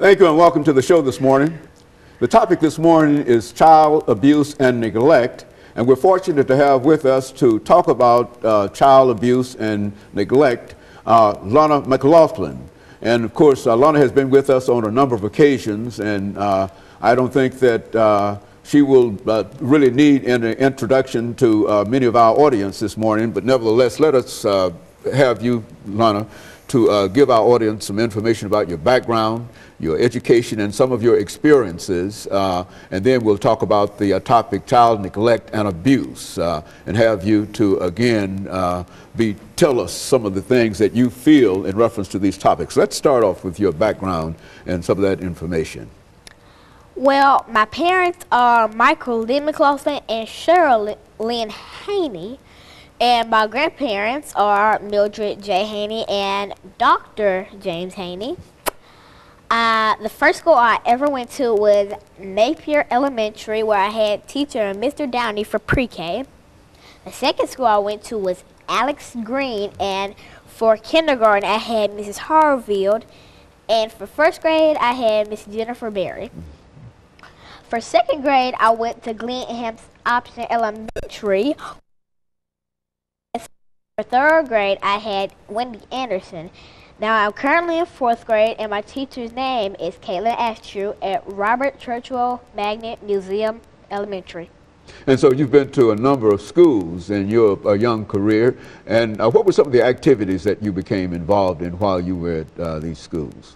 Thank you and welcome to the show this morning. The topic this morning is child abuse and neglect, and we're fortunate to have with us to talk about child abuse and neglect Alana McLaughlin. And of course, Alana has been with us on a number of occasions, and I don't think that she will really need an introduction to many of our audience this morning, but nevertheless, let us have you, Alana, to give our audience some information about your background, your education, and some of your experiences, and then we'll talk about the topic child neglect and abuse, and have you to again tell us some of the things that you feel in reference to these topics. Let's start off with your background and some of that information. Well, my parents are Michael Lee McLaughlin and Cheryl Lynn Haney. And my grandparents are Mildred J. Haney and Dr. James Haney. The first school I ever went to was Napier Elementary, where I had teacher Mr. Downey for pre-K. The second school I went to was Alex Green, and for kindergarten I had Mrs. Harfield, and for first grade I had Miss Jennifer Berry. For second grade I went to Glenham Option Elementary. For third grade, I had Wendy Anderson. Now I'm currently in fourth grade, and my teacher's name is Caitlin Astrew at Robert Churchwell Magnet Museum Elementary. And so you've been to a number of schools in your young career, and what were some of the activities that you became involved in while you were at these schools?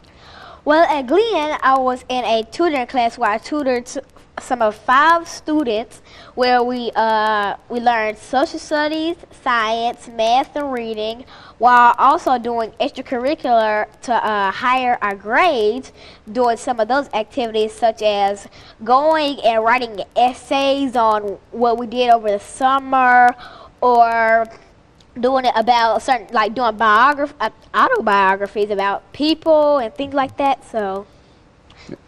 Well, at Glenn, I was in a tutoring class where I tutored some of 5 students, where we learned social studies, science, math, and reading, while also doing extracurricular to higher our grades, doing some of those activities such as going and writing essays on what we did over the summer, or doing it about certain, like doing autobiographies about people and things like that. So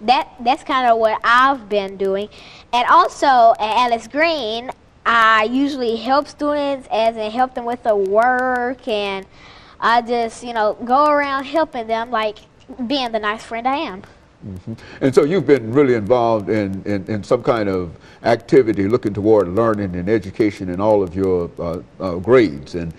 that's kind of what I've been doing. And also at Alice Green, I usually help students, as in help them with their work, and I just, you know, go around helping them, like being the nice friend I am. Mm-hmm. And so you've been really involved in some kind of activity looking toward learning and education in all of your grades. And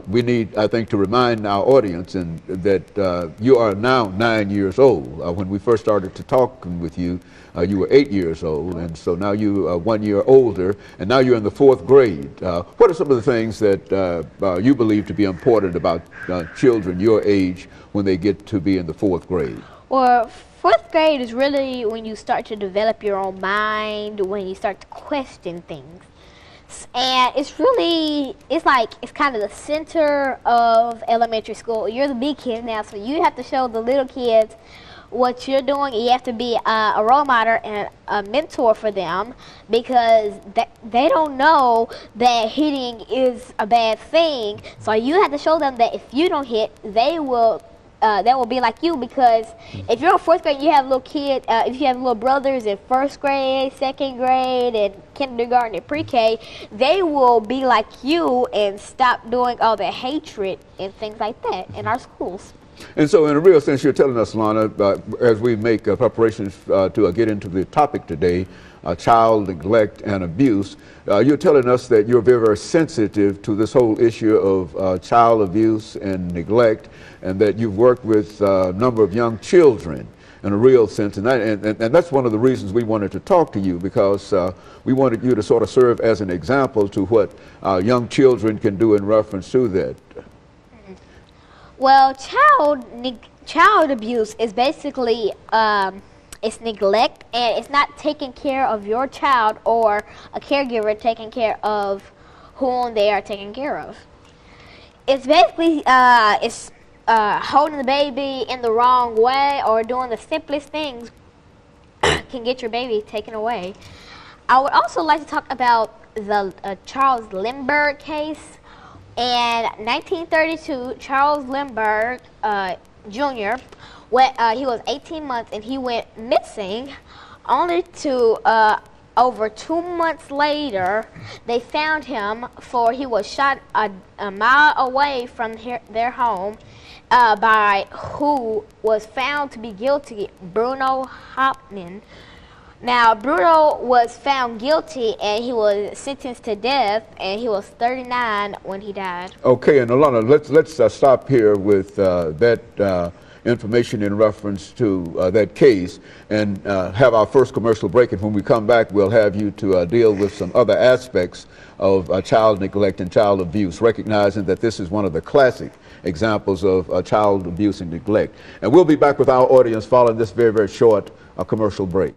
we need, I think, to remind our audience that you are now 9 years old. When we first started to talk with you, you were 8 years old, and so now you are 1 year older, and now you're in the 4th grade. What are some of the things that you believe to be important about children your age when they get to be in the 4th grade? Well, 4th grade is really when you start to develop your own mind, when you start to question things. And it's really, it's kind of the center of elementary school. You're the big kids now, so you have to show the little kids what you're doing. You have to be a role model and a mentor for them, because they don't know that hitting is a bad thing. So you have to show them that if you don't hit, they will be like you, because if you're in 4th grade, you have little kids, if you have little brothers in 1st grade, 2nd grade, and kindergarten and pre-K, they will be like you and stop doing all the hatred and things like that in our schools. And so in a real sense, you're telling us, Alana, as we make preparations to get into the topic today, child neglect and abuse, you're telling us that you're very, very sensitive to this whole issue of child abuse and neglect, and that you've worked with a number of young children in a real sense. And that's one of the reasons we wanted to talk to you, because we wanted you to sort of serve as an example to what young children can do in reference to that. Well, child abuse is basically it's neglect, and it's not taking care of your child or a caregiver taking care of whom they are taking care of. It's basically holding the baby in the wrong way, or doing the simplest things can get your baby taken away. I would also like to talk about the Charles Lindbergh case. In 1932, Charles Lindbergh Jr., he was 18 months and he went missing, only to over 2 months later, they found him, for he was shot a mile away from their home by who was found to be guilty, Bruno Hauptmann. Now, Bruno was found guilty and he was sentenced to death, and he was 39 when he died. Okay, and Alana, let's stop here with that information in reference to that case, and have our first commercial break. And when we come back, we'll have you to deal with some other aspects of child neglect and child abuse, recognizing that this is one of the classic examples of child abuse and neglect. And we'll be back with our audience following this very, very short commercial break.